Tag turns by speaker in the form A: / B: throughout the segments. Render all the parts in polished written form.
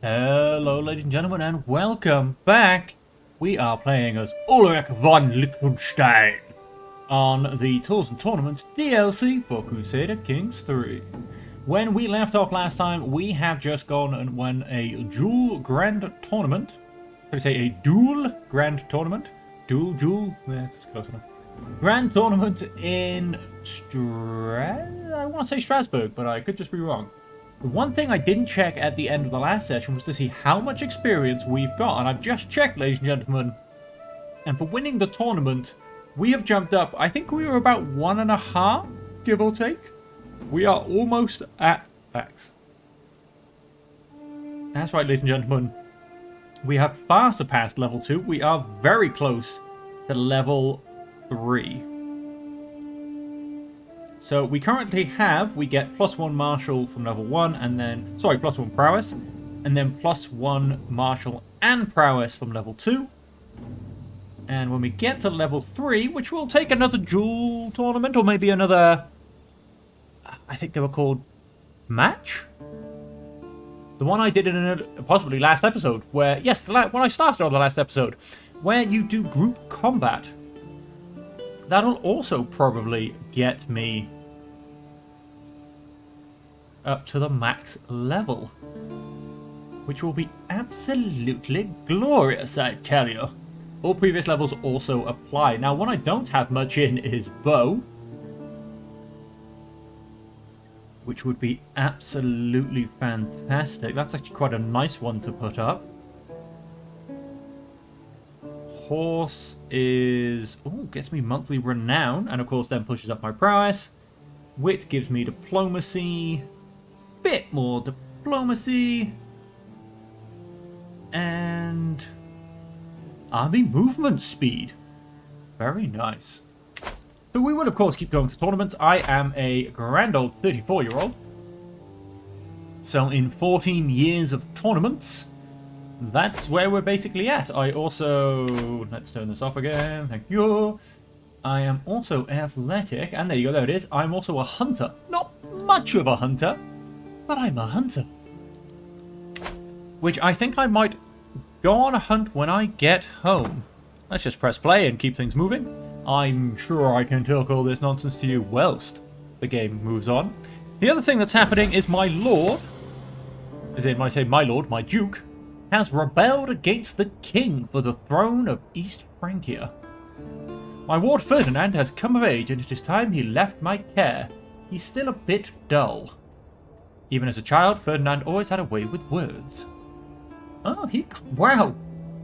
A: Hello, ladies and gentlemen, and welcome back. We are playing as Ulrich von Liechtenstein on the Tours and Tournaments DLC for Crusader Kings 3. When we left off last time, we have just gone and won a dual grand tournament. Should I say a dual grand tournament? Dual? That's close enough. Grand tournament in I want to say Strasbourg, but I could just be wrong. The one thing I didn't check at the end of the last session was to see how much experience we've got. And I've just checked, ladies and gentlemen. And for winning the tournament, we have jumped up. I think we were about 1.5, give or take. We are almost at max. That's right, ladies and gentlemen. We have far surpassed level 2. We are very close to level 3. So we currently have, we get +1 martial from level 1, and then, +1 prowess, and then +1 martial and prowess from level 2. And when we get to level 3, which will take another duel tournament, or maybe another, I think they were called match? The one I did in a possibly last episode, where, yes, when I started on the last episode, where you do group combat. That'll also probably get me up to the max level, which will be absolutely glorious, I tell you. All previous levels also apply. Now, one I don't have much in is bow, which would be absolutely fantastic. That's actually quite a nice one to put up. Horse is... gets me monthly renown, and of course then pushes up my prowess. Wit gives me diplomacy. Bit more diplomacy. And... army movement speed. Very nice. So we will of course keep going to tournaments. I am a grand old 34-year-old. So in 14 years of tournaments... that's where we're basically at. I also... let's turn this off again. Thank you. I am also athletic. And there you go. There it is. I'm also a hunter. Not much of a hunter, but I'm a hunter. Which I think I might go on a hunt when I get home. Let's just press play and keep things moving. I'm sure I can talk all this nonsense to you whilst the game moves on. The other thing that's happening is my lord... as in, when I say my lord, my duke... has rebelled against the king for the throne of East Francia. My ward Ferdinand has come of age, and it is time he left my care. He's still a bit dull. Even as a child, Ferdinand always had a way with words. Oh, wow!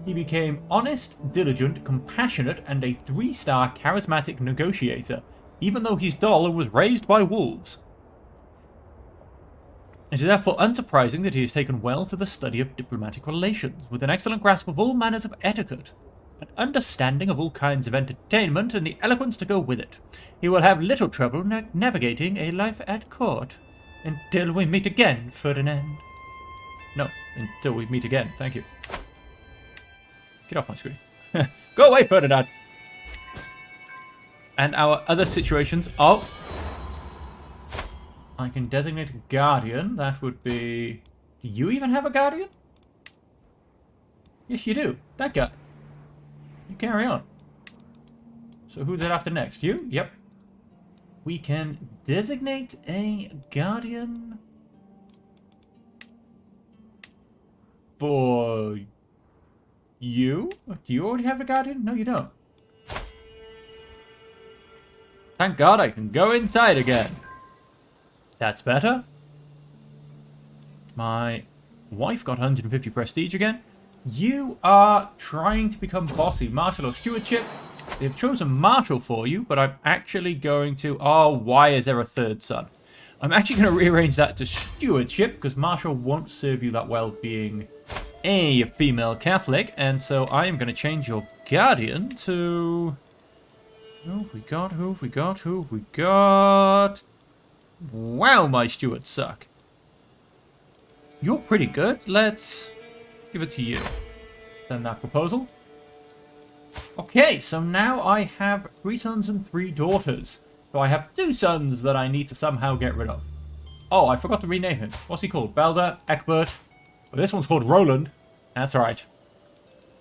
A: He became honest, diligent, compassionate, and a 3-star charismatic negotiator, even though he's dull and was raised by wolves. It is therefore unsurprising that he has taken well to the study of diplomatic relations, with an excellent grasp of all manners of etiquette, an understanding of all kinds of entertainment, and the eloquence to go with it. He will have little trouble navigating a life at court. Until we meet again, Ferdinand. No, until we meet again. Thank you. Get off my screen. Go away, Ferdinand! And our other situations... oh... I can designate a guardian. That would be... do you even have a guardian? Yes, you do. That guy. You carry on. So who's it after next? You? Yep. We can designate a guardian... for... you? Do you already have a guardian? No, you don't. Thank God I can go inside again. That's better. My wife got 150 prestige again. You are trying to become bossy. Martial or stewardship. They've chosen martial for you, but I'm actually going to... oh, why is there a third son? I'm actually going to rearrange that to stewardship, because martial won't serve you that well being a female Catholic, and so I am going to change your guardian to... who have we got? Who have we got? Who have we got? Wow, my stewards suck. You're pretty good. Let's give it to you. Send that proposal. Okay, so now I have 3 sons and 3 daughters. So I have 2 sons that I need to somehow get rid of. Oh, I forgot to rename him. What's he called? Belder, Egbert, But this one's called Roland. That's right.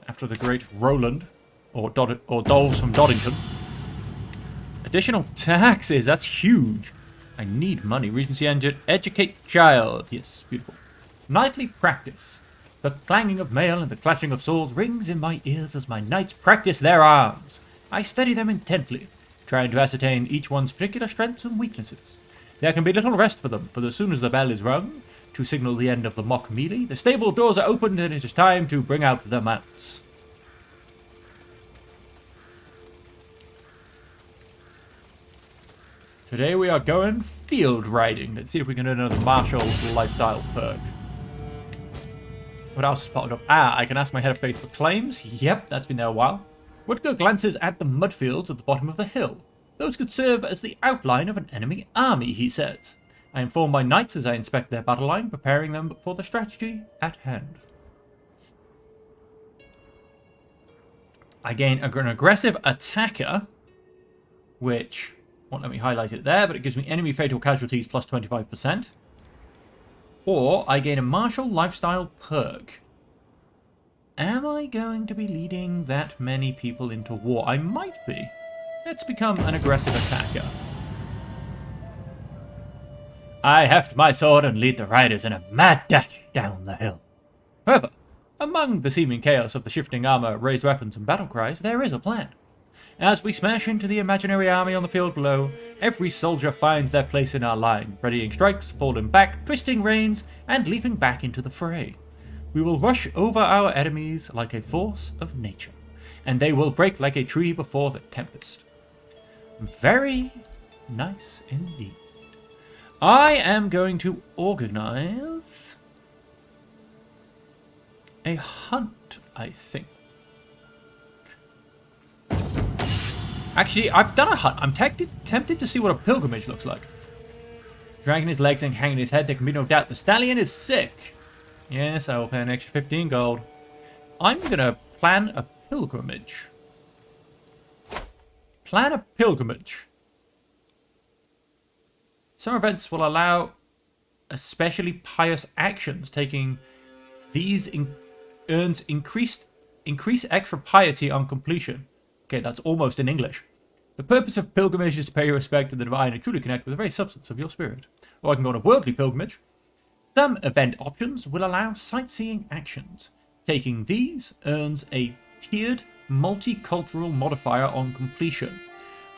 A: After the great Roland. Or Dolls from Doddington. Additional taxes. That's huge. I need money. Regency engine. Educate child. Yes, beautiful. Nightly practice. The clanging of mail and the clashing of swords rings in my ears as my knights practice their arms. I study them intently, trying to ascertain each one's particular strengths and weaknesses. There can be little rest for them, for as soon as the bell is rung, to signal the end of the mock melee, the stable doors are opened and it is time to bring out the mounts. Today we are going field riding. Let's see if we can earn another martial lifestyle perk. What else is spotted up? I can ask my head of faith for claims. Yep, that's been there a while. Woodker glances at the mud fields at the bottom of the hill. Those could serve as the outline of an enemy army, he says. I inform my knights as I inspect their battle line, preparing them for the strategy at hand. I gain an aggressive attacker, which won't let me highlight it there, but it gives me enemy fatal casualties plus 25%. Or I gain a martial lifestyle perk. Am I going to be leading that many people into war? I might be. Let's become an aggressive attacker. I heft my sword and lead the riders in a mad dash down the hill. However, among the seeming chaos of the shifting armor, raised weapons, and battle cries, there is a plan. As we smash into the imaginary army on the field below, every soldier finds their place in our line, readying strikes, falling back, twisting reins, and leaping back into the fray. We will rush over our enemies like a force of nature, and they will break like a tree before the tempest. Very nice indeed. I am going to organize a hunt, I think. Actually, I've done a hunt. I'm tempted to see what a pilgrimage looks like. Dragging his legs and hanging his head, there can be no doubt the stallion is sick. Yes, I will pay an extra 15 gold. I'm going to plan a pilgrimage. Plan a pilgrimage. Some events will allow especially pious actions. Taking these earns increase extra piety on completion. Okay, that's almost in English. The purpose of pilgrimage is to pay respect to the divine and truly connect with the very substance of your spirit. Or I can go on a worldly pilgrimage. Some event options will allow sightseeing actions. Taking these earns a tiered multicultural modifier on completion.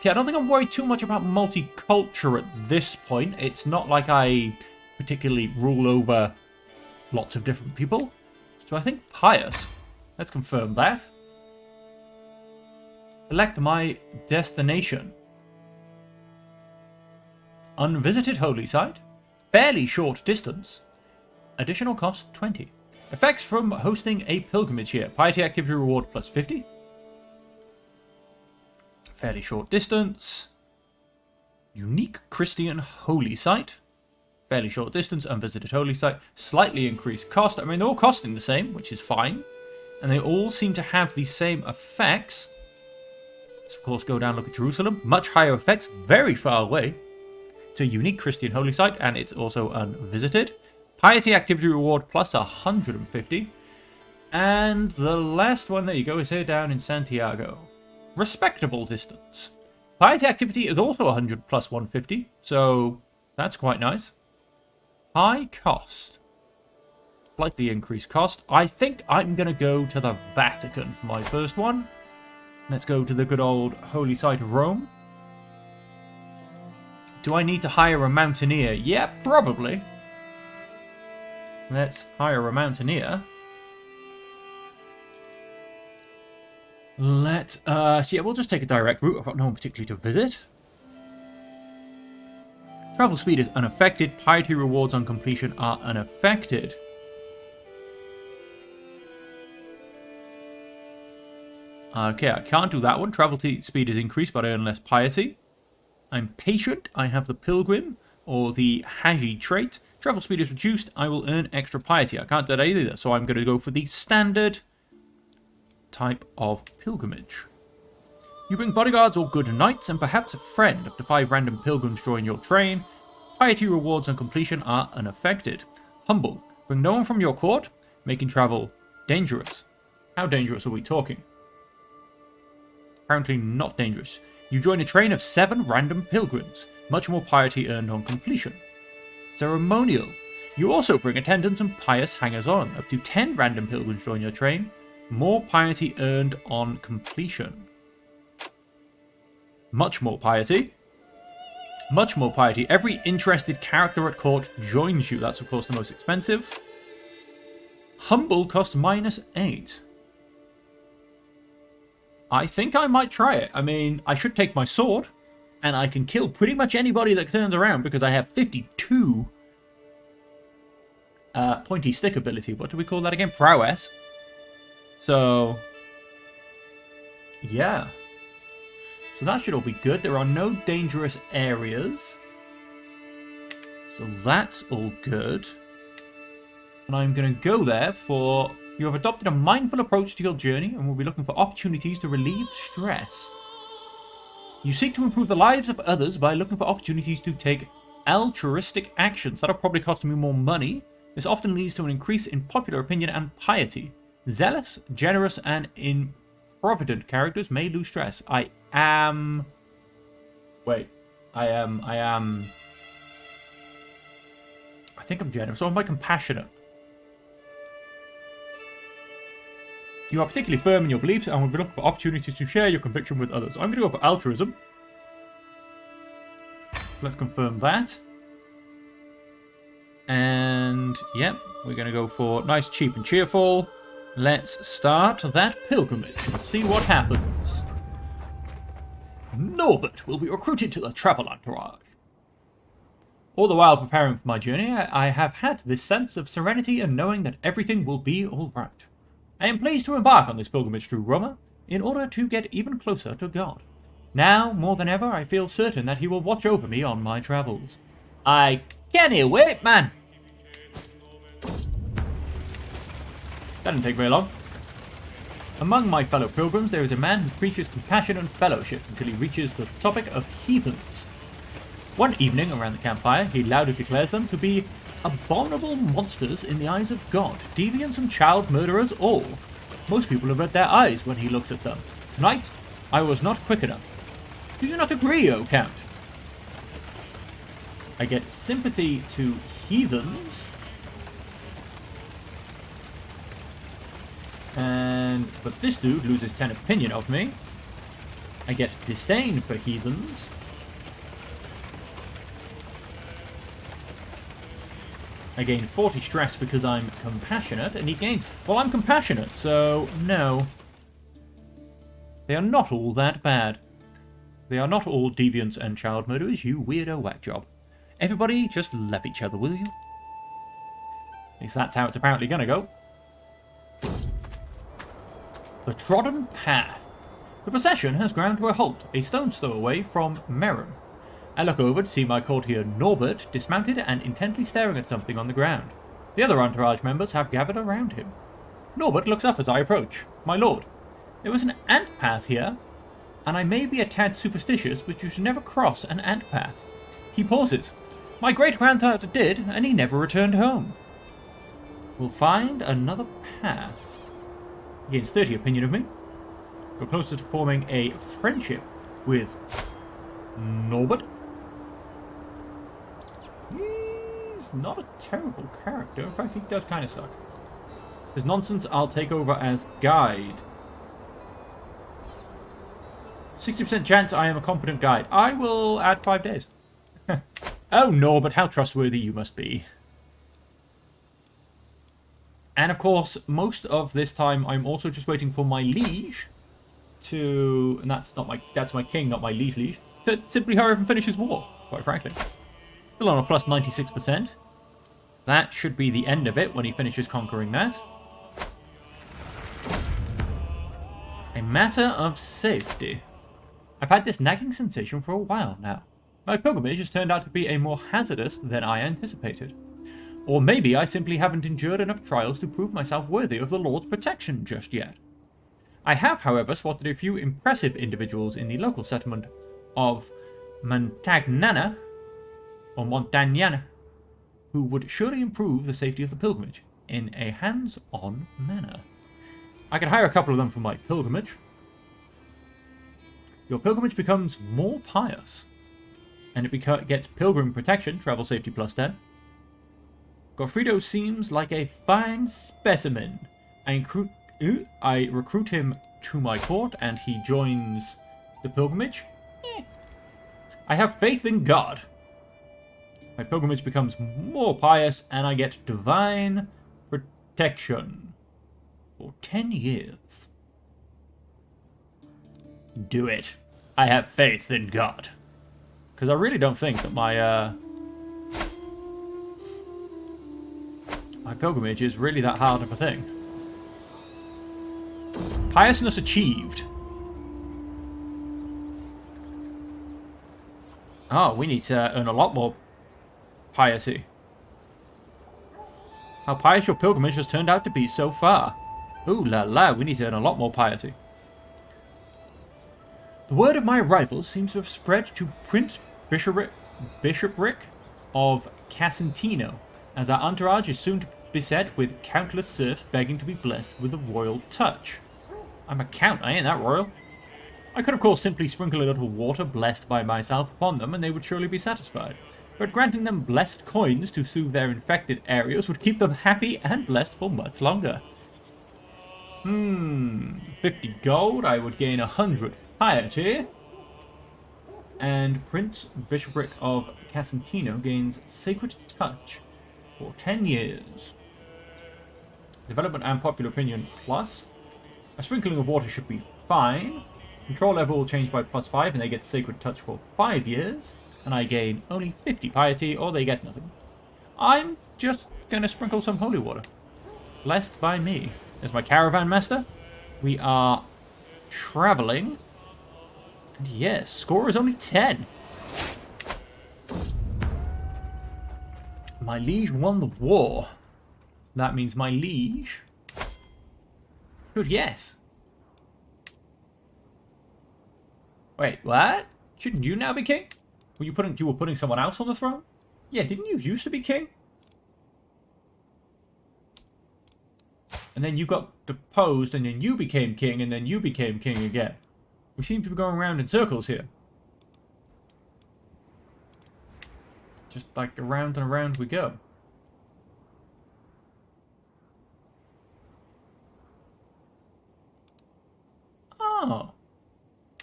A: Okay, I don't think I'm worried too much about multicultural at this point. It's not like I particularly rule over lots of different people. So I think pious. Let's confirm that. Select my destination. Unvisited holy site. Fairly short distance. Additional cost 20. Effects from hosting a pilgrimage here. Piety activity reward plus 50. Fairly short distance. Unique Christian holy site. Fairly short distance. Unvisited holy site. Slightly increased cost. I mean, they're all costing the same, which is fine. And they all seem to have the same effects. Let's, of course, go down and look at Jerusalem. Much higher effects, very far away. It's a unique Christian holy site, and it's also unvisited. Piety activity reward plus 150. And the last one, there you go, is here down in Santiago. Respectable distance. Piety activity is also 100 plus 150, so that's quite nice. High cost. Slightly increased cost. I think I'm going to go to the Vatican for my first one. Let's go to the good old holy site of Rome. Do I need to hire a mountaineer? Yeah, probably. Let's hire a mountaineer. Yeah, we'll just take a direct route. I've got no one particularly to visit. Travel speed is unaffected. Piety rewards on completion are unaffected. Okay, I can't do that one. Travel speed is increased, but I earn less piety. I'm patient. I have the pilgrim or the Haji trait. Travel speed is reduced. I will earn extra piety. I can't do that either, so I'm going to go for the standard type of pilgrimage. You bring bodyguards or good knights and perhaps a friend. Up to 5 random pilgrims join your train. Piety rewards on completion are unaffected. Humble. Bring no one from your court. making travel dangerous. How dangerous are we talking? Apparently not dangerous. You join a train of 7 random pilgrims. Much more piety earned on completion. Ceremonial. You also bring attendants and pious hangers-on. Up to 10 random pilgrims join your train. More piety earned on completion. Much more piety. Much more piety. Every interested character at court joins you. That's, of course, the most expensive. Humble costs -8. I think I might try it. I mean, I should take my sword, and I can kill pretty much anybody that turns around because I have 52 pointy stick ability. What do we call that again? Prowess. So, yeah. So that should all be good. There are no dangerous areas. So that's all good. And I'm going to go there for... You have adopted a mindful approach to your journey and will be looking for opportunities to relieve stress. You seek to improve the lives of others by looking for opportunities to take altruistic actions. That'll probably cost me more money. This often leads to an increase in popular opinion and piety. Zealous, generous, and improvident characters may lose stress. I think I'm generous, or am I compassionate? You are particularly firm in your beliefs and will be looking for opportunities to share your conviction with others. I'm going to go for altruism. Let's confirm that. And, yep, we're going to go for nice, cheap, and cheerful. Let's start that pilgrimage and see what happens. Norbert will be recruited to the travel entourage. All the while preparing for my journey, I have had this sense of serenity and knowing that everything will be all right. I am pleased to embark on this pilgrimage through Roma in order to get even closer to God. Now, more than ever, I feel certain that he will watch over me on my travels. I can't wait, man! That didn't take very long. Among my fellow pilgrims, there is a man who preaches compassion and fellowship until he reaches the topic of heathens. One evening around the campfire, he loudly declares them to be abominable monsters in the eyes of God, deviants and child murderers all. Most people avert their eyes when he looks at them. Tonight, I was not quick enough. Do you not agree, O Count? I get sympathy to heathens. But this dude loses 10 opinion of me. I get disdain for heathens. I gain 40 stress because I'm compassionate, and he gains... Well, I'm compassionate, so no. They are not all that bad. They are not all deviants and child murderers, you weirdo whack job. Everybody just love each other, will you? At least that's how it's apparently gonna go. The Trodden Path. The procession has ground to a halt, a stone's throw away from Meron. I look over to see my courtier Norbert dismounted and intently staring at something on the ground. The other entourage members have gathered around him. Norbert looks up as I approach. My lord, there was an ant path here, and I may be a tad superstitious, but you should never cross an ant path. He pauses. My great-grandfather did, and he never returned home. We'll find another path. He gains 30 opinion of me. Go closer to forming a friendship with Norbert. He's not a terrible character. In fact, he does kind of suck. There's nonsense. I'll take over as guide. 60% chance I am a competent guide. I will add 5 days. Oh, Norbert, how trustworthy you must be. And of course, most of this time, I'm also just waiting for my liege to... And that's my king, not my liege. To simply hurry up and finish his war, quite frankly. Still on a plus 96%. That should be the end of it when he finishes conquering that. A matter of safety. I've had this nagging sensation for a while now. My pilgrimage has turned out to be more hazardous than I anticipated. Or maybe I simply haven't endured enough trials to prove myself worthy of the Lord's protection just yet. I have, however, spotted a few impressive individuals in the local settlement of Montagnana, or Montagnana, who would surely improve the safety of the pilgrimage. in a hands-on manner. I can hire a couple of them for my pilgrimage. Your pilgrimage becomes more pious. And it gets pilgrim protection, travel safety +10. Goffredo seems like a fine specimen. I recruit him to my court and he joins the pilgrimage. I have faith in God. My pilgrimage becomes more pious and I get divine protection for 10 years. Do it. I have faith in God. Because I really don't think that my pilgrimage is really that hard of a thing. Piousness achieved. Oh, we need to earn a lot more piety. How pious your pilgrimage has turned out to be so far. Ooh la la, we need to earn a lot more piety. The word of my arrival seems to have spread to Prince Bishopric of Casentino, as our entourage is soon to be beset with countless serfs begging to be blessed with the royal touch. I'm a count, I ain't that royal. I could of course simply sprinkle a little water blessed by myself upon them and they would surely be satisfied. But granting them blessed coins to soothe their infected areas would keep them happy and blessed for much longer. 50 gold, I would gain 100 piety. And Prince Bishopric of Casentino gains Sacred Touch for 10 years. Development and Popular Opinion plus. A sprinkling of water should be fine. Control level will change by +5 and they get Sacred Touch for 5 years. And I gain only 50 piety or they get nothing. I'm just going to sprinkle some holy water. Blessed by me. There's my caravan master. We are traveling. And yes, score is only 10. My liege won the war. That means my liege should yes. Wait, what? Shouldn't you now be king? You were putting someone else on the throne? Yeah, didn't you used to be king? And then you got deposed, and then you became king, and then you became king again. We seem to be going around in circles here. Just like around and around we go. Oh.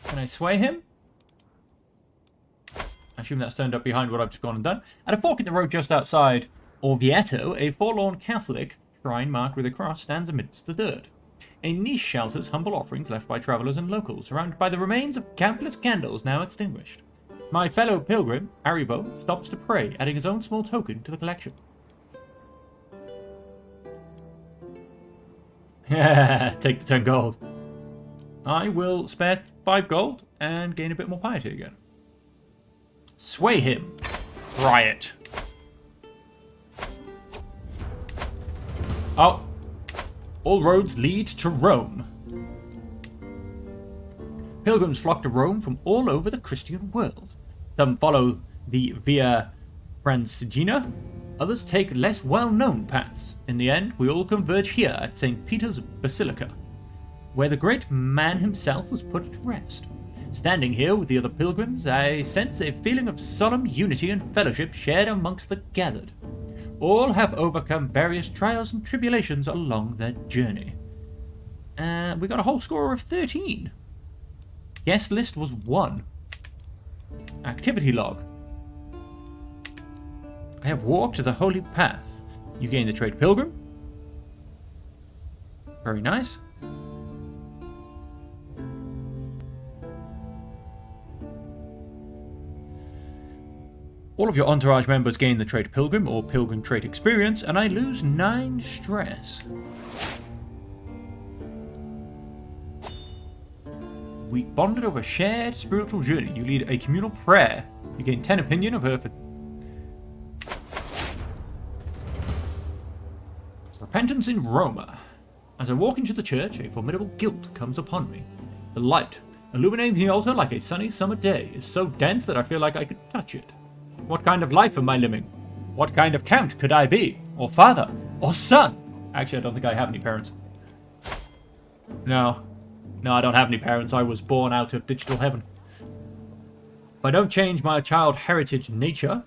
A: Can I sway him? I assume that's turned up behind what I've just gone and done. At a fork in the road just outside Orvieto, a forlorn Catholic shrine marked with a cross stands amidst the dirt. A niche shelters humble offerings left by travellers and locals, surrounded by the remains of countless candles now extinguished. My fellow pilgrim, Aribo, stops to pray, adding his own small token to the collection. Take the 10 gold. I will spare 5 gold and gain a bit more piety again. Sway him. Riot. Oh. All roads lead to Rome. Pilgrims flock to Rome from all over the Christian world. Some follow the Via Francigena. Others take less well-known paths. In the end, we all converge here at St. Peter's Basilica, where the great man himself was put to rest. Standing here with the other pilgrims, I sense a feeling of solemn unity and fellowship shared amongst the gathered. All have overcome various trials and tribulations along their journey. We got a whole score of 13. Guest list was 1. Activity log. I have walked the holy path. You gain the trait pilgrim. Very nice. All of your entourage members gain the trait Pilgrim or Pilgrim trait experience, and I lose 9 stress. We bonded over a shared spiritual journey. You lead a communal prayer. You gain 10 opinion of her for repentance in Roma. As I walk into the church, a formidable guilt comes upon me. The light, illuminating the altar like a sunny summer day, is so dense that I feel like I could touch it. What kind of life am I living? What kind of count could I be? Or father? Or son? Actually, I don't think I have any parents. No. No, I don't have any parents. I was born out of digital heaven. If I don't change my child heritage nature...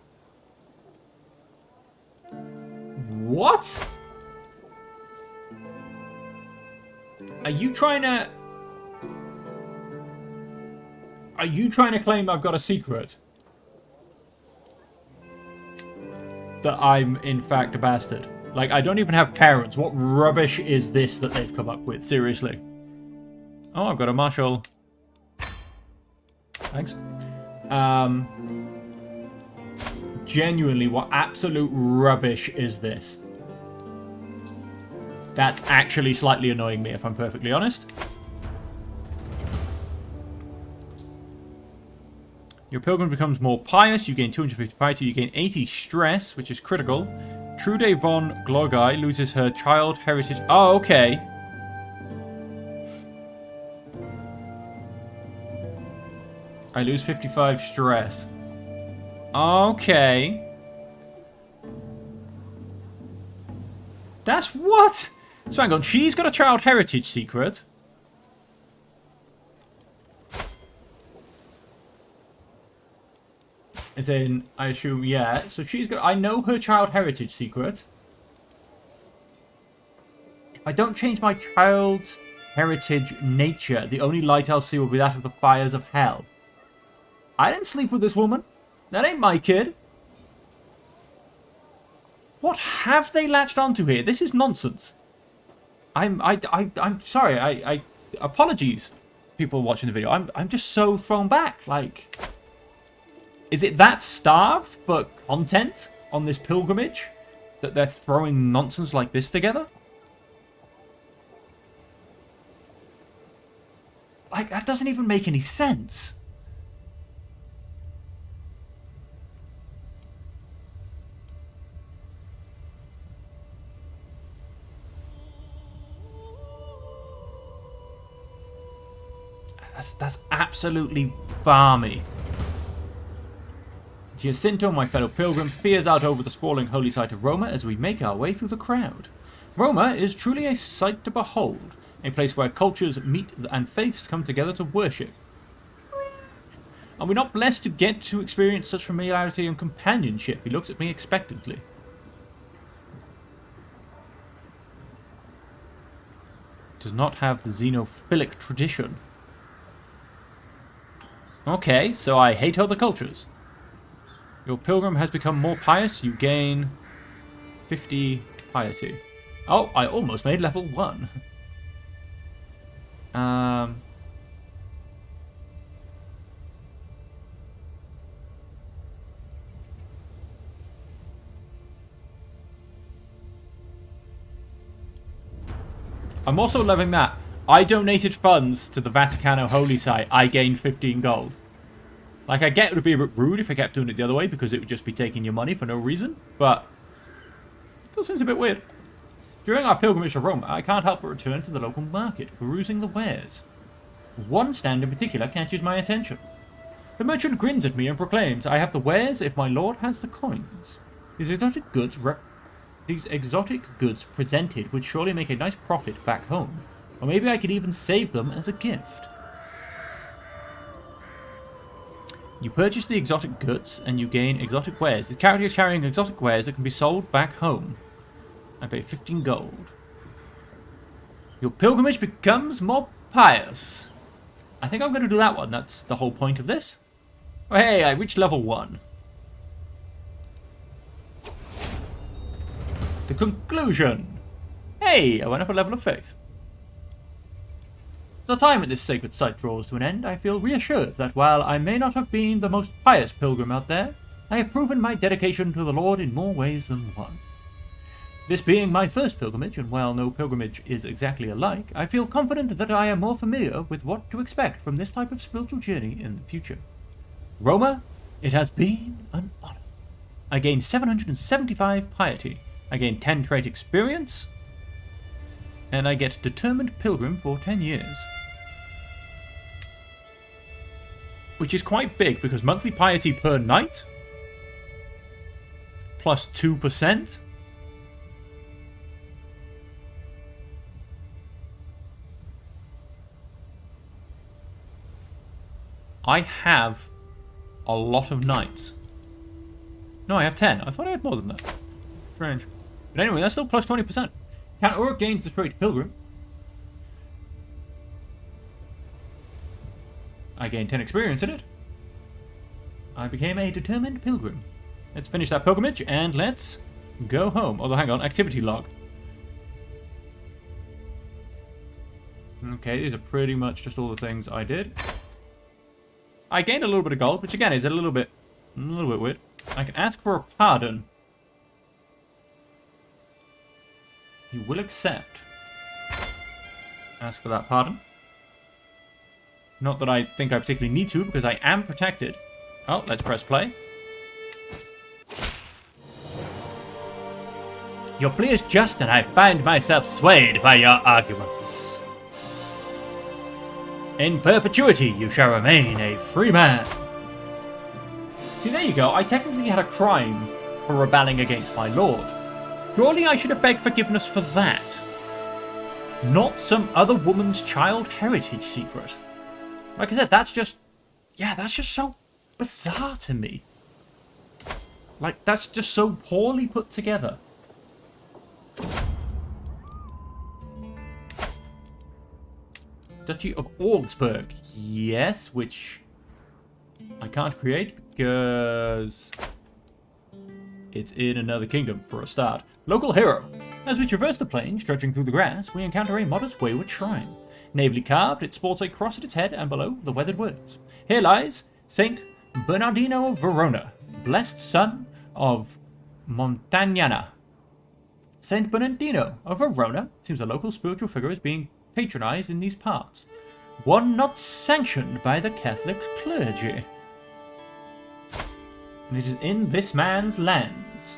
A: What? Are you trying to... Are you trying to claim I've got a secret? That I'm, in fact, a bastard. Like, I don't even have parents. What rubbish is this that they've come up with? Seriously. Oh, I've got a marshal. Thanks. Genuinely, what absolute rubbish is this? That's actually slightly annoying me, if I'm perfectly honest. Your pilgrim becomes more pious. You gain 250 piety. You gain 80 stress, which is critical. Trude von Glorgai loses her child heritage. Oh, okay. I lose 55 stress. Okay. That's what? So hang on, she's got a child heritage secret. As in, I assume, yeah. So she's got... I know her child heritage secret. If I don't change my child's heritage nature, the only light I'll see will be that of the fires of hell. I didn't sleep with this woman. That ain't my kid. What have they latched onto here? This is nonsense. I'm sorry. I apologies, people watching the video. I'm just so thrown back. Like... Is it that starved for content on this pilgrimage that they're throwing nonsense like this together? Like, that doesn't even make any sense. That's absolutely balmy. Giacinto, my fellow pilgrim, peers out over the sprawling holy site of Roma as we make our way through the crowd. Roma is truly a sight to behold, a place where cultures meet and faiths come together to worship. Are we not blessed to get to experience such familiarity and companionship? He looks at me expectantly. Does not have the xenophilic tradition. Okay, so I hate other cultures. Your pilgrim has become more pious. You gain 50 piety. Oh, I almost made level 1. I'm also loving that. I donated funds to the Vaticano holy site. I gained 15 gold. Like, I get it would be a bit rude if I kept doing it the other way, because it would just be taking your money for no reason, but it still seems a bit weird. During our pilgrimage to Rome, I can't help but return to the local market, perusing the wares. One stand in particular catches my attention. The merchant grins at me and proclaims, "I have the wares if my lord has the coins." These exotic goods presented would surely make a nice profit back home, or maybe I could even save them as a gift. You purchase the exotic goods, and you gain exotic wares. This character is carrying exotic wares that can be sold back home. I pay 15 gold. Your pilgrimage becomes more pious. I think I'm going to do that one. That's the whole point of this. Oh, hey, I reached level 1. The conclusion. Hey, I went up a level of faith. The time at this sacred site draws to an end. I feel reassured that while I may not have been the most pious pilgrim out there, I have proven my dedication to the Lord in more ways than one. This being my first pilgrimage, and while no pilgrimage is exactly alike, I feel confident that I am more familiar with what to expect from this type of spiritual journey in the future. Roma, it has been an honor. I gained 775 piety. I gained 10 trait experience, and I get Determined Pilgrim for 10 years. Which is quite big, because monthly piety per night, plus 2%, I have a lot of knights. No, I have 10. I thought I had more than that. Strange. But anyway, that's still plus 20%. Count Uruk gains the trait Pilgrim. I gained 10 experience in it. I became a determined pilgrim. Let's finish that pilgrimage and let's go home. Although, hang on, activity log. Okay, these are pretty much just all the things I did. I gained a little bit of gold, which again is a little bit weird. I can ask for a pardon. He will accept. Ask for that pardon. Not that I think I particularly need to, because I am protected. Oh, let's press play. Your plea is just, and I find myself swayed by your arguments. In perpetuity, you shall remain a free man. See, there you go. I technically had a crime for rebelling against my lord. Surely I should have begged forgiveness for that. Not some other woman's child heritage secret. Like I said, that's just... yeah, that's just so bizarre to me. Like, that's just so poorly put together. Duchy of Augsburg. Yes, which I can't create because it's in another kingdom for a start. Local hero. As we traverse the plains, trudging through the grass, we encounter a modest wayward shrine. Navely carved, it sports a cross at its head and below the weathered words. Here lies Saint Bernardino of Verona, blessed son of Montagnana. Saint Bernardino of Verona seems a local spiritual figure is being patronized in these parts. One not sanctioned by the Catholic clergy. And it is in this man's lands.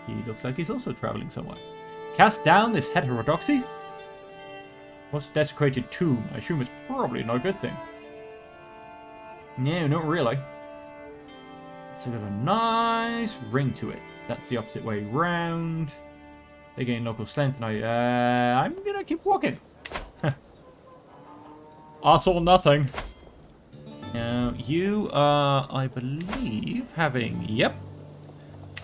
A: He looks like he's also traveling somewhere. Cast down this heterodoxy. What's desecrated tomb? I assume it's probably not a good thing. No, not really. It's got a nice ring to it. That's the opposite way round. They gain local strength, and I'm gonna keep walking. I saw nothing. Now, you are, I believe, having, yep,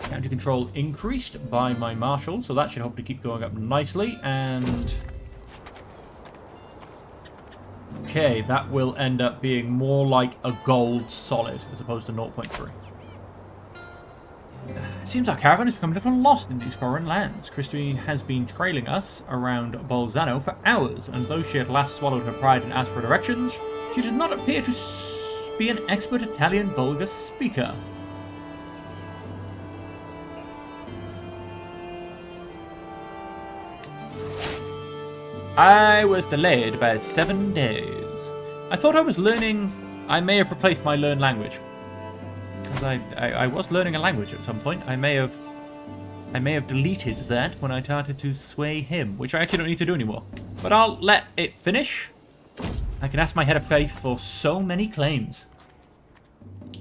A: county control increased by my marshal, so that should hopefully keep going up nicely, and... okay, that will end up being more like a gold solid, as opposed to 0.3. It seems our caravan has become a little lost in these foreign lands. Christine has been trailing us around Bolzano for hours, and though she had last swallowed her pride and asked for directions, she does not appear to be an expert Italian vulgar speaker. I was delayed by 7 days. I thought I was learning... I may have replaced my learn language. Because I was learning a language at some point. I may have deleted that when I started to sway him, which I actually don't need to do anymore. But I'll let it finish. I can ask my head of faith for so many claims.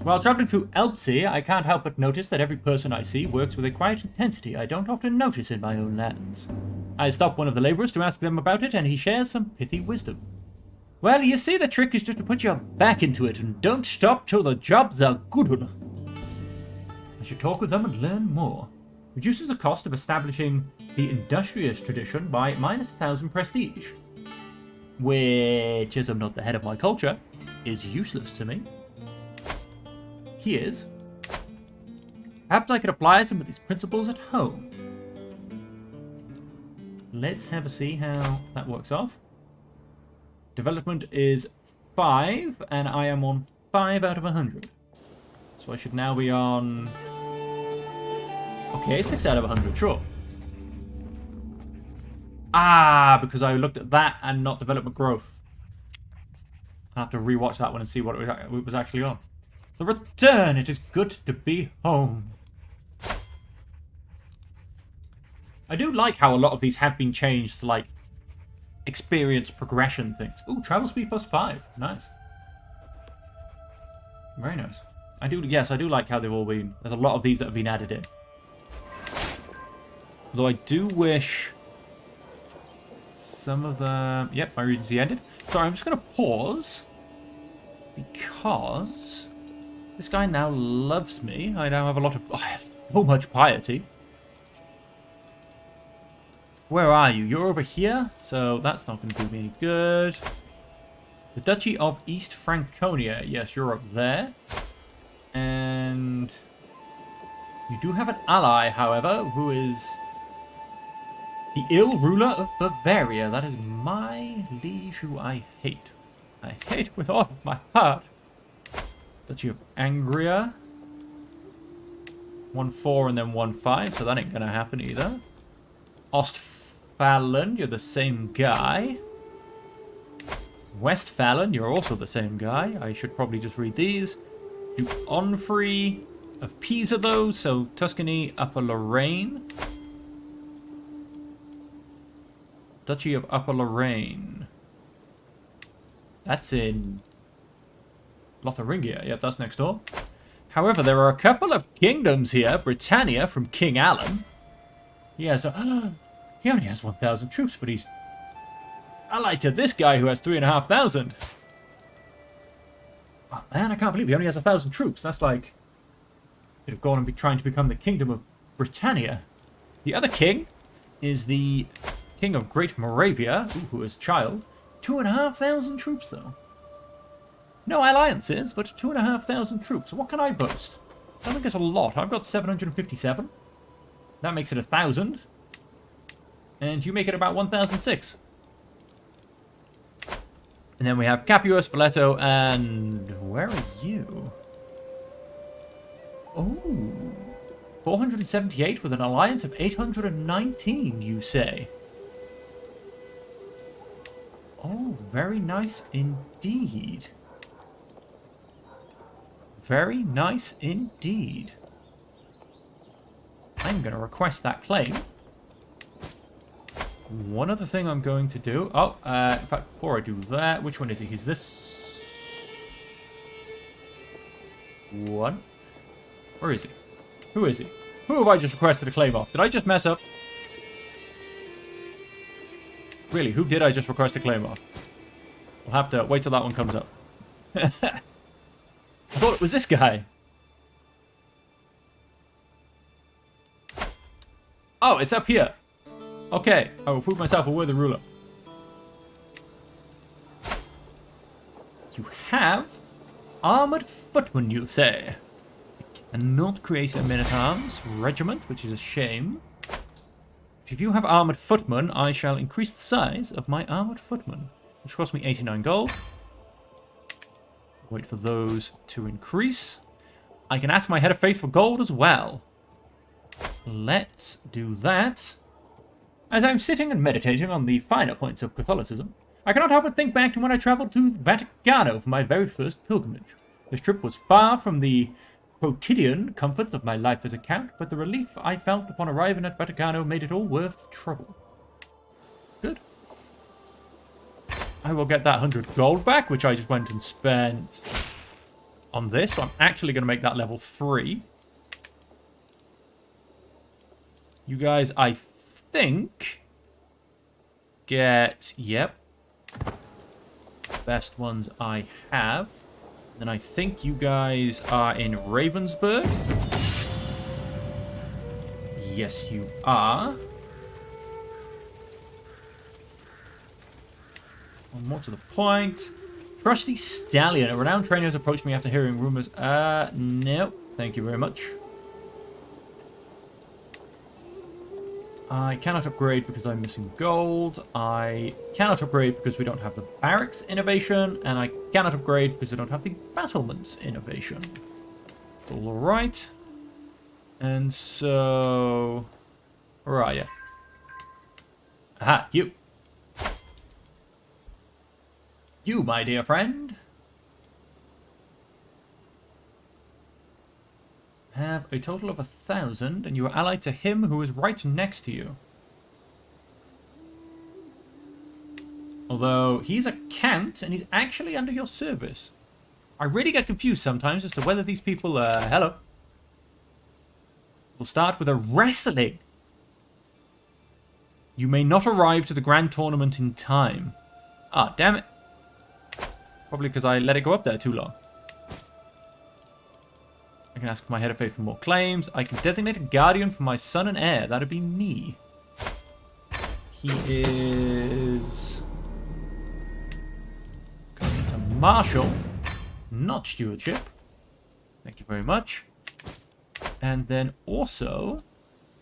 A: While traveling through Elpsy, I can't help but notice that every person I see works with a quiet intensity I don't often notice in my own lands. I stop one of the labourers to ask them about it, and he shares some pithy wisdom. Well, you see, the trick is just to put your back into it, and don't stop till the job's a good one. I should talk with them and learn more. Reduces the cost of establishing the industrious tradition by -1,000 prestige. Which, as I'm not the head of my culture, is useless to me. Here's... perhaps I could apply some of these principles at home. Let's have a see how that works off. Development is 5, and I am on 5 out of 100. So I should now be on... okay, 6 out of 100, sure. Ah, because I looked at that and not development growth. I'll have to rewatch that one and see what it was actually on. The return! It is good to be home. I do like how a lot of these have been changed to, like, experience progression things. Ooh, travel speed +5. Nice. Very nice. I do like how they've all been... there's a lot of these that have been added in. Although I do wish... some of them... yep, my regency ended. Sorry, I'm just going to pause. Because this guy now loves me. I now have a lot of... I have so much piety. Where are you? You're over here, so that's not going to do me any good. The Duchy of East Franconia. Yes, you're up there. And you do have an ally, however, who is the ill ruler of Bavaria. That is my liege, who I hate. I hate with all of my heart. Duchy of Angria. 1-4 and then 1-5, so that ain't going to happen either. Ostfalen, you're the same guy. Westphalen, you're also the same guy. I should probably just read these. Duke Onfrey of Pisa, though, so Tuscany, Upper Lorraine. Duchy of Upper Lorraine. That's in Lotharingia. Yep, that's next door. However, there are a couple of kingdoms here. Britannia from King Alan. He has he only has 1,000 troops, but he's allied to this guy who has 3,500. Oh, man, I can't believe he only has 1,000 troops. That's like... He'd have gone and be trying to become the Kingdom of Britannia. The other king is the King of Great Moravia, who is a child. 2,500 troops, though. No alliances, but 2,500 troops. What can I boast? I don't think it's a lot. I've got 757. That makes it 1,000. And you make it about 1,006. And then we have Capua, Spoleto, and... Where are you? Oh. 478 with an alliance of 819, you say? Oh, very nice indeed. Very nice indeed. I'm going to request that claim. One other thing I'm going to do... Oh, in fact, before I do that, which one is he? He's this one. Where is he? Who is he? Who have I just requested a claim off? Did I just mess up? Really, who did I just request a claim off? We'll have to wait till that one comes up. I thought it was this guy. Oh, it's up here. Okay, I will prove myself a worthy ruler. You have armored footmen, you say? I cannot create a men-at-arms regiment, which is a shame. If you have armored footmen, I shall increase the size of my armored footmen, which cost me 89 gold. Wait for those to increase. I can ask my head of faith for gold as well. Let's do that. As I'm sitting and meditating on the finer points of Catholicism, I cannot help but think back to when I travelled to Vaticano for my very first pilgrimage. This trip was far from the quotidian comforts of my life as a count, but the relief I felt upon arriving at Vaticano made it all worth the trouble. Good. I will get that 100 gold back, which I just went and spent on this. So I'm actually going to make that level 3. You guys, I think, get, yep, best ones I have. Then I think you guys are in Ravensburg. Yes, you are. And more to the point. Trusty Stallion. A renowned trainer has approached me after hearing rumors. No. Thank you very much. I cannot upgrade because I'm missing gold. I cannot upgrade because we don't have the barracks innovation. And I cannot upgrade because we don't have the battlements innovation. All right. And so... Where are you? Aha, you. You, my dear friend, have a total of 1,000, and you are allied to him who is right next to you. Although, he's a count, and he's actually under your service. I really get confused sometimes as to whether these people, hello. We'll start with a wrestling. You may not arrive to the grand tournament in time. Ah, damn it. Probably because I let it go up there too long. I can ask my head of fate for more claims. I can designate a guardian for my son and heir. That'd be me. He is... going to Marshal, not Stewardship. Thank you very much. And then also,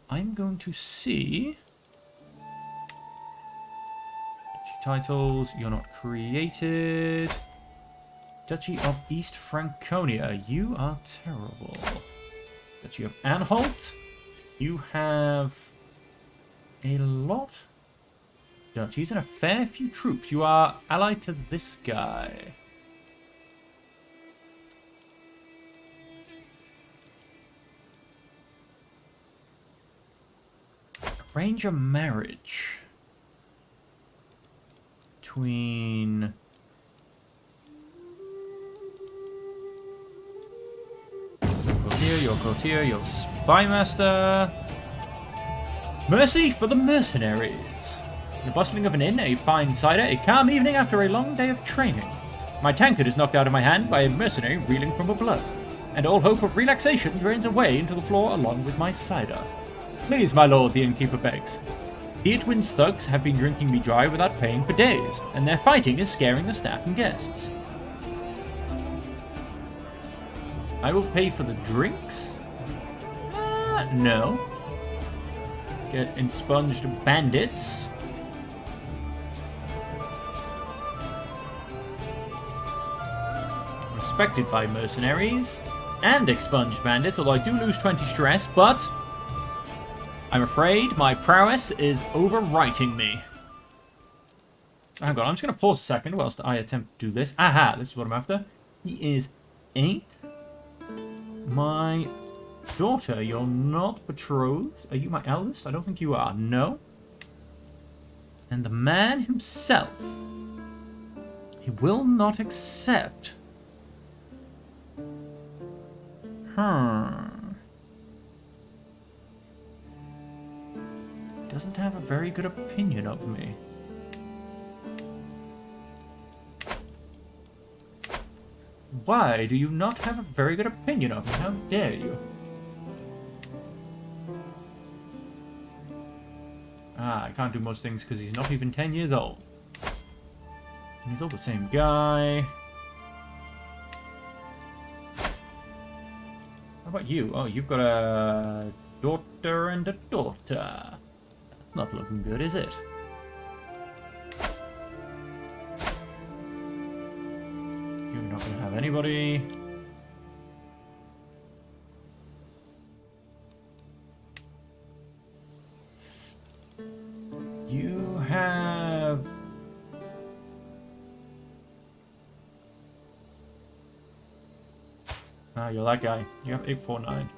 A: I'm going to see... titles, you're not created. Duchy of East Franconia, you are terrible. Duchy of Anhalt, you have a lot. Duchies and a fair few troops. You are allied to this guy. Arrange a marriage between your courtier, your spymaster. Mercy for the mercenaries. The bustling of an inn, a fine cider, a calm evening after a long day of training. My tankard is knocked out of my hand by a mercenary reeling from a blow, and all hope of relaxation drains away into the floor along with my cider. Please, my lord, the innkeeper begs. Theatwin's thugs have been drinking me dry without paying for days, and their fighting is scaring the staff and guests. I will pay for the drinks? No. Get expunged bandits. Respected by mercenaries. And expunged bandits, although I do lose 20 stress, but... I'm afraid my prowess is overwriting me. Hang on, I'm just going to pause a second whilst I attempt to do this. Aha, this is what I'm after. He is 8th. My daughter, you're not betrothed. Are you my eldest? I don't think you are. No. And the man himself, he will not accept. Doesn't have a very good opinion of me. Why do you not have a very good opinion of me? How dare you? I can't do most things because he's not even 10 years old. And he's all the same guy. How about you? Oh, you've got a daughter and a daughter. That's not looking good, is it? You're not going to have anybody. You have... you're that guy. You have 849.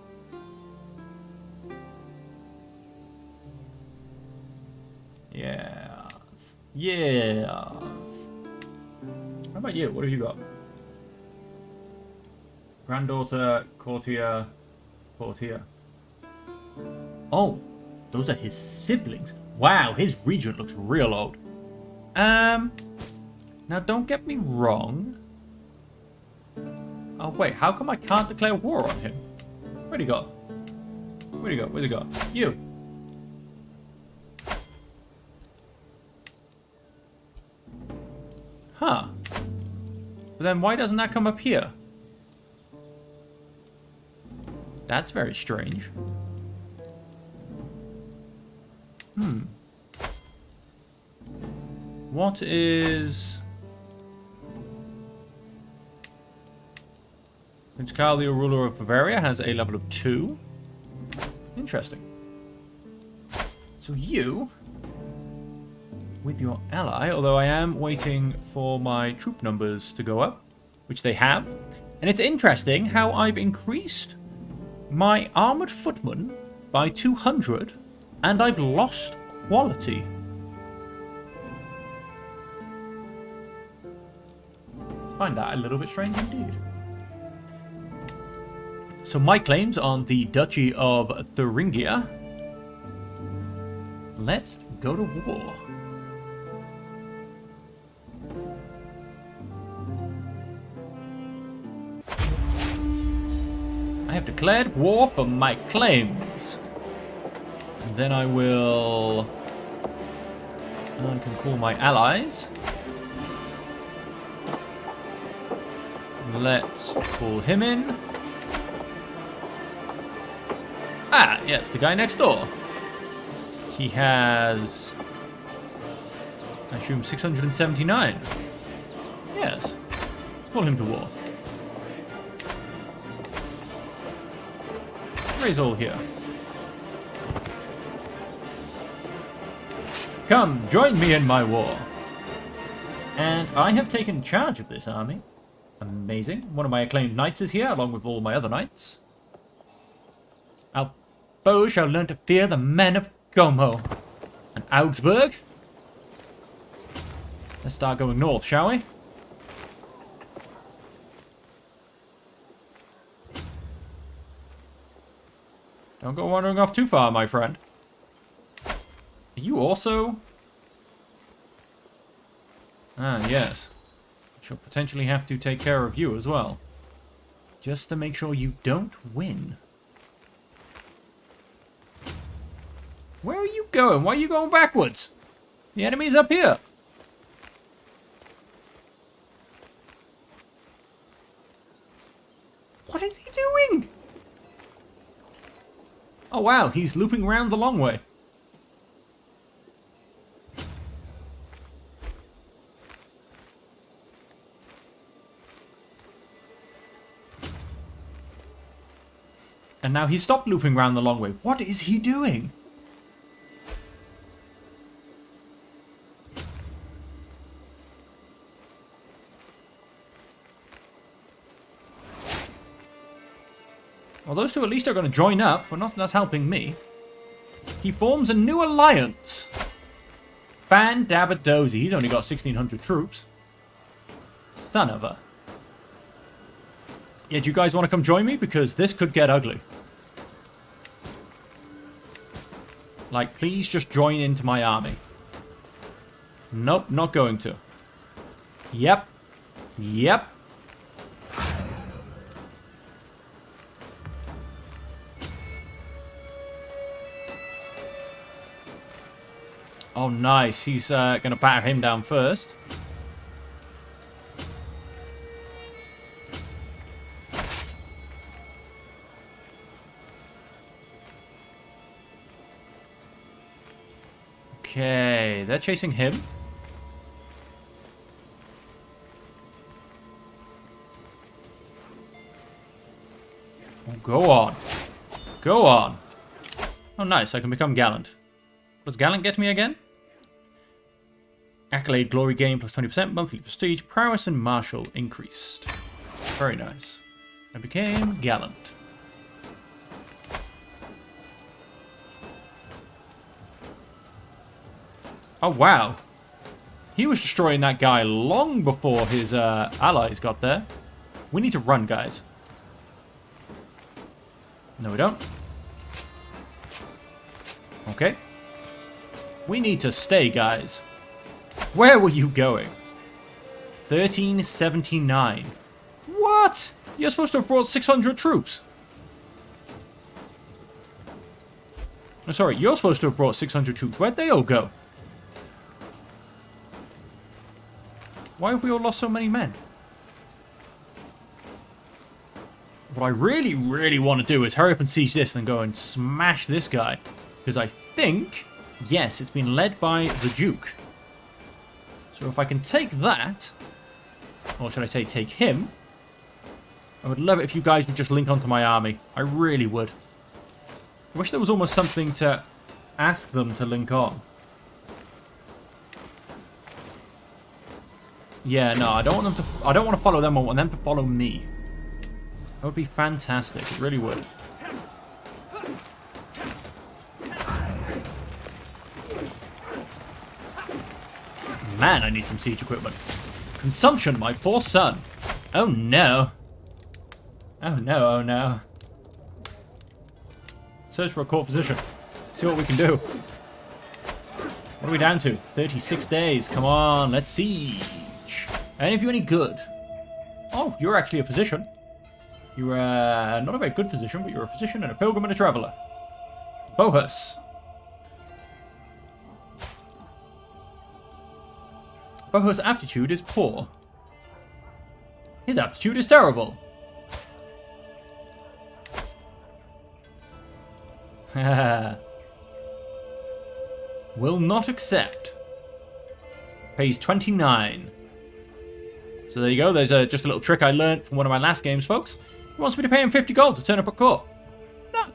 A: Yes. Yes. How about you? What have you got? Granddaughter, courtier, courtier. Oh, those are his siblings. Wow, his regent looks real old. Now don't get me wrong. Oh wait, how come I can't declare war on him? Where'd he go? Where'd he go? Where'd he go? You. Huh. But then why doesn't that come up here? That's very strange. What is... Prince Karl, the ruler of Bavaria, has a level of 2. Interesting. So you, with your ally, although I am waiting for my troop numbers to go up, which they have. And it's interesting how I've increased my armored footmen by 200, and I've lost quality. I find that a little bit strange indeed. So my claims on the Duchy of Thuringia. Let's go to war. have declared war for my claims. And then I will... I can call my allies. Let's pull him in. Ah, yes, the guy next door. He has... I assume 679. Yes. Let's call him to war. Raise all here. Come, join me in my war. And I have taken charge of this army. Amazing. One of my acclaimed knights is here, along with all my other knights. Our foes shall learn to fear the men of Como. And Augsburg. Let's start going north, shall we? Don't go wandering off too far, my friend. Are you also... Ah, yes. She'll potentially have to take care of you as well. Just to make sure you don't win. Where are you going? Why are you going backwards? The enemy's up here. What is he doing? Oh wow, he's looping around the long way. And now he's stopped looping around the long way. What is he doing? Well, those two at least are going to join up, but not that's helping me. He forms a new alliance. Fan-dabba-dozy. He's only got 1,600 troops. Son of a... Yeah, do you guys want to come join me? Because this could get ugly. Like, please just join into my army. Nope, not going to. Yep. Yep. Oh, nice. He's going to batter him down first. Okay, they're chasing him. Oh, go on. Go on. Oh, nice. I can become Gallant. What does Gallant get me again? Accolade, glory gain, plus 20%, monthly prestige, prowess, and martial increased. Very nice. I became Gallant. Oh, wow. He was destroying that guy long before his allies got there. We need to run, guys. No, we don't. Okay. We need to stay, guys. Where were you going? 1379. What? You're supposed to have brought 600 troops. No, sorry, you're supposed to have brought 600 troops. Where'd they all go? Why have we all lost so many men? What I really, really want to do is hurry up and siege this and go and smash this guy. Because I think, yes, it's been led by the Duke. So if I can take that, or should I say take him, I would love it if you guys would just link onto my army. I really would. I wish there was almost something to ask them to link on. Yeah, no, I don't want them to. I don't want to follow them. I want them to follow me. That would be fantastic. It really would. Man, I need some siege equipment. Consumption, my poor son. Oh no. Oh no, oh no. Search for a court physician. See what we can do. What are we down to? 36 days. Come on, let's siege. Any of you any good? Oh, you're actually a physician. You're not a very good physician, but you're a physician and a pilgrim and a traveller. Bohus. Bohus' aptitude is poor. His aptitude is terrible. Will not accept. Pays 29. So there you go. There's just a little trick I learned from one of my last games, folks. He wants me to pay him 50 gold to turn up at court. No.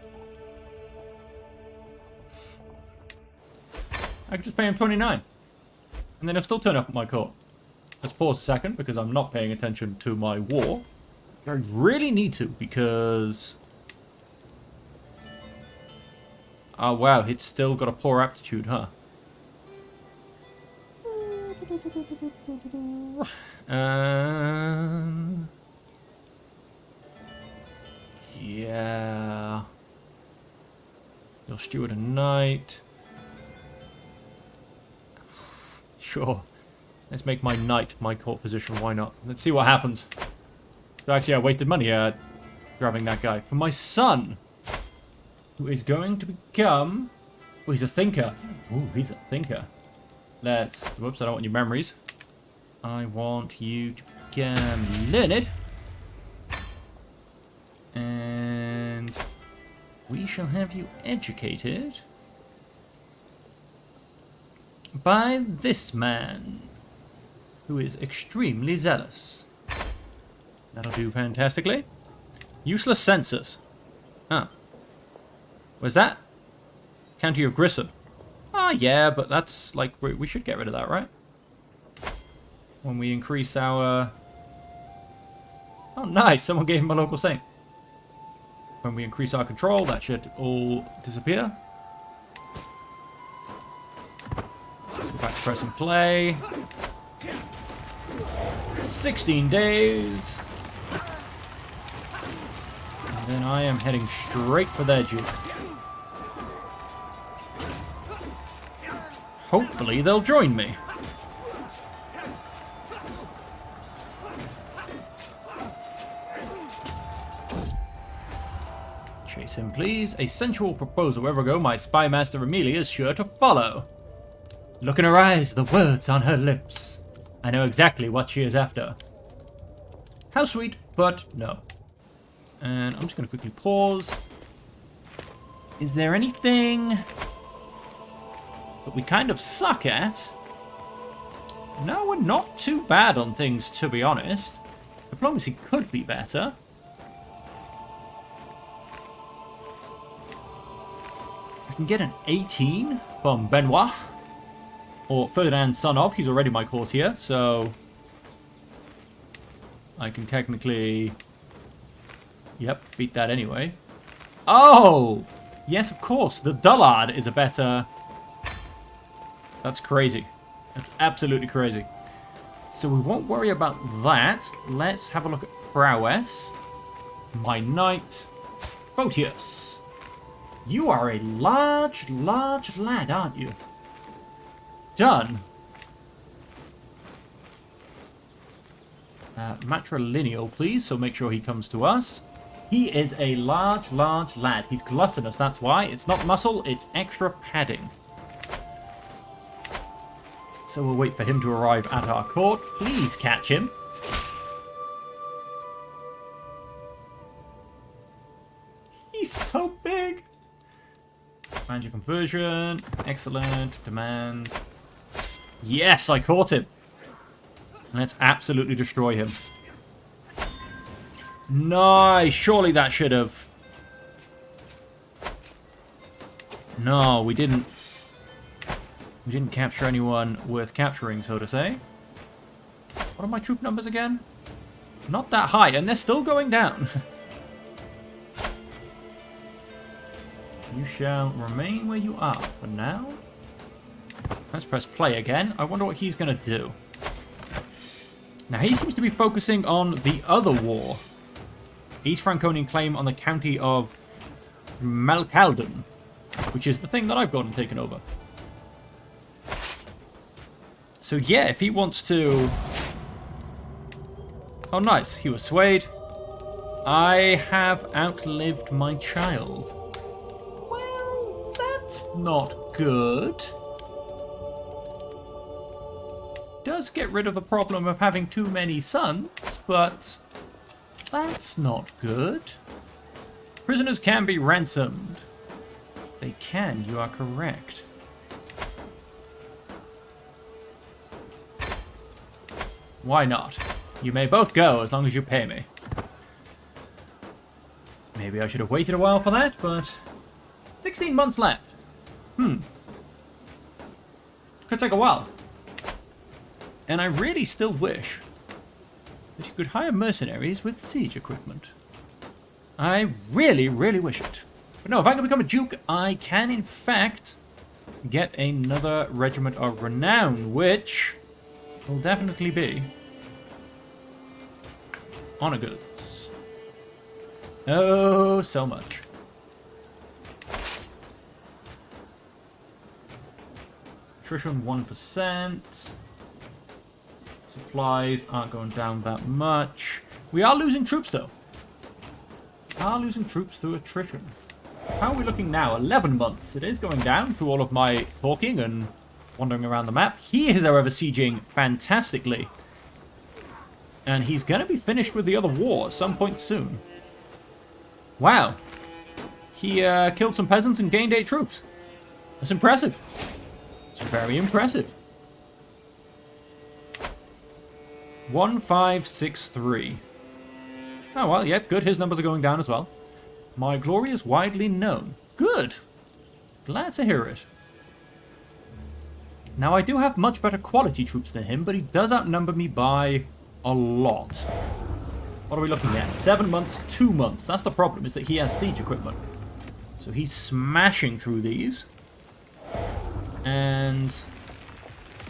A: I could just pay him 29. And then he'll still turn up at my court. Let's pause a second because I'm not paying attention to my war. I really need to because... Oh wow, it's still got a poor aptitude, huh? Yeah. Your steward and knight. Sure. Let's make my knight my court position. Why not? Let's see what happens. So actually, I wasted money grabbing that guy. For my son, who is going to become... Oh, he's a thinker. Ooh, he's a thinker. Let's... Whoops, I don't want your memories. I want you to become learned. And we shall have you educated by this man, who is extremely zealous. That'll do fantastically. Useless census. Ah. Where's that? County of Grissom. Ah, yeah, but that's like... We should get rid of that, right? When we increase our... Oh, nice! Someone gave him a local saint. When we increase our control, that should all disappear. Let's go back to press and play. 16 days. And then I am heading straight for their duke. Hopefully they'll join me. Chase him, please. A sensual proposal. Wherever I go, my spy master Amelia is sure to follow. Look in her eyes, the words on her lips. I know exactly what she is after. How sweet, but no. And I'm just going to quickly pause. Is there anything that we kind of suck at? No, we're not too bad on things, to be honest. Diplomacy could be better. I can get an 18 from Benoit. Or Ferdinand, son of. He's already my courtier, so... I can technically... Yep, beat that anyway. Oh! Yes, of course. The dullard is a better... That's crazy. That's absolutely crazy. So we won't worry about that. Let's have a look at prowess. My knight, Photius. You are a large lad, aren't you? Done. Matrilineal, please, so make sure he comes to us. He is a large lad. He's gluttonous, that's why. It's not muscle, it's extra padding. So we'll wait for him to arrive at our court. Please catch him. He's so big. Magic conversion. Excellent. Demand. Yes, I caught him. Let's absolutely destroy him. Nice. Surely that should have... No, we didn't. We didn't capture anyone worth capturing, so to say. What are my troop numbers again? Not that high, and they're still going down. You shall remain where you are for now. Let's press play again. I wonder what he's going to do. Now, he seems to be focusing on the other war. East Franconian claim on the county of Malcalden, which is the thing that I've gone and taken over. So yeah, if he wants to... Oh, nice. He was swayed. I have outlived my child. Well, that's not good. Does get rid of the problem of having too many sons, but that's not good. Prisoners can be ransomed. They can, you are correct. Why not? You may both go as long as you pay me. Maybe I should have waited a while for that, but 16 months left. Could take a while. And I really still wish that you could hire mercenaries with siege equipment. I really, really wish it. But no, if I can become a duke, I can in fact get another regiment of renown, which will definitely be honor goods. Oh, so much. Attrition 1%. Supplies aren't going down that much. We are losing troops though. Through attrition. How are we looking now? 11 months. It is going down through all of my talking and wandering around the map. He is, however, sieging fantastically. And he's going to be finished with the other war at some point soon. Wow. He killed some peasants and gained 8 troops. That's impressive. It's very impressive. 1563. Oh, well, yeah, good. His numbers are going down as well. My glory is widely known. Good. Glad to hear it. Now, I do have much better quality troops than him, but he does outnumber me by a lot. What are we looking at? 7 months, 2 months. That's the problem, is that he has siege equipment. So he's smashing through these. And,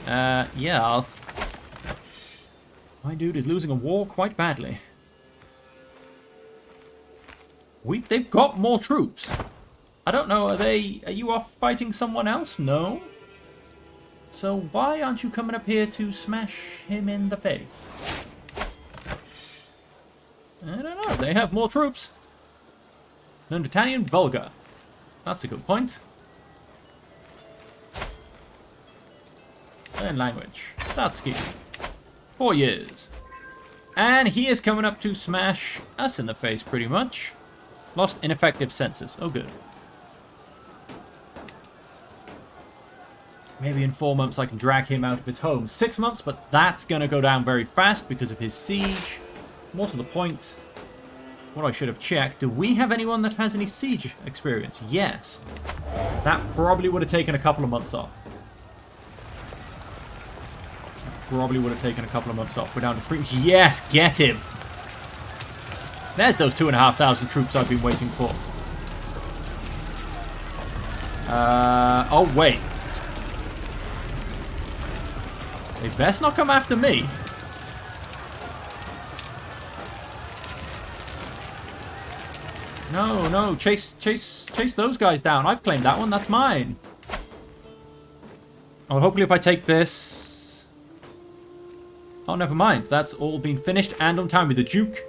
A: yeah, my dude is losing a war quite badly. They've got more troops. I don't know, are you off fighting someone else? No? So why aren't you coming up here to smash him in the face? I don't know, they have more troops. Learned Italian Vulgar. That's a good point. Learn language. That's key. 4 years. And he is coming up to smash us in the face, pretty much. Lost ineffective census. Oh, good. Maybe in 4 months I can drag him out of his home. 6 months, but that's going to go down very fast because of his siege. More to the point, what I should have checked, do we have anyone that has any siege experience? Yes. That probably would have taken a couple of months off. We're down to 3. Yes, get him. There's those 2,500 troops I've been waiting for. Oh, wait. They best not come after me. No, chase those guys down. I've claimed that one, that's mine. Oh, hopefully if I take this... Oh, never mind. That's all been finished and on time with the Duke.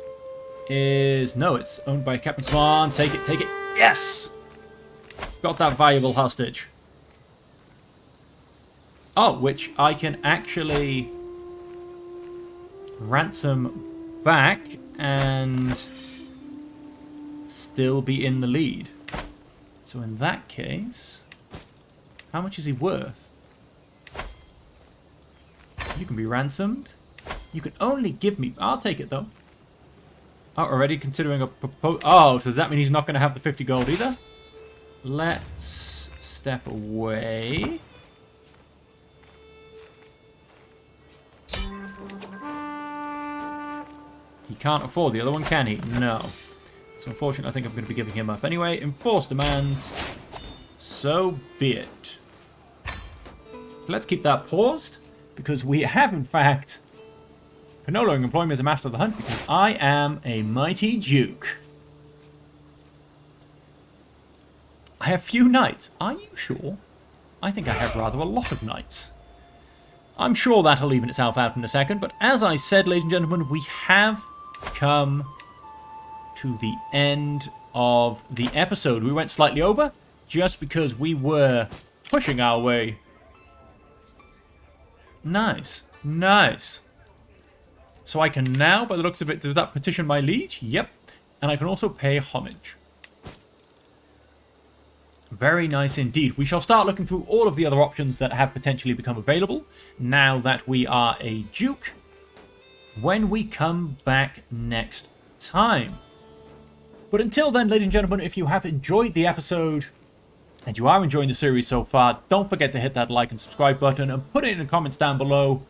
A: No, it's owned by Captain. Come on, take it. Yes! Got that valuable hostage. Oh, which I can actually ransom back and still be in the lead. So in that case, how much is he worth? You can be ransomed. You can only give me... I'll take it, though. Oh, already considering a proposal... Oh, so does that mean he's not going to have the 50 gold either? Let's step away. He can't afford the other one, can he? No. So unfortunately, I think I'm going to be giving him up. Anyway, enforce demands. So be it. Let's keep that paused, because we have, in fact... For no longer employ me as a master of the hunt, because I am a mighty duke. I have few knights. Are you sure? I think I have rather a lot of knights. I'm sure that'll even itself out in a second, but as I said, ladies and gentlemen, we have come to to the end of the episode. We went slightly over just because we were pushing our way. Nice. Nice. So I can now, by the looks of it, does that petition my liege? Yep. And I can also pay homage. Very nice indeed. We shall start looking through all of the other options that have potentially become available now that we are a duke when we come back next time. But until then, ladies and gentlemen, if you have enjoyed the episode and you are enjoying the series so far, don't forget to hit that like and subscribe button and put it in the comments down below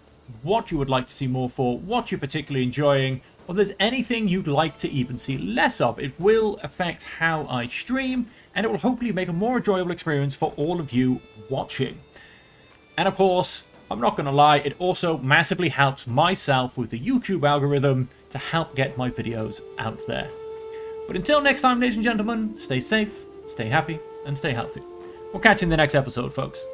A: what you would like to see more for, what you're particularly enjoying, or if there's anything you'd like to even see less of. It will affect how I stream, and it will hopefully make a more enjoyable experience for all of you watching. And of course, I'm not going to lie, it also massively helps myself with the YouTube algorithm to help get my videos out there. But until next time, ladies and gentlemen, stay safe, stay happy, and stay healthy. We'll catch you in the next episode, folks.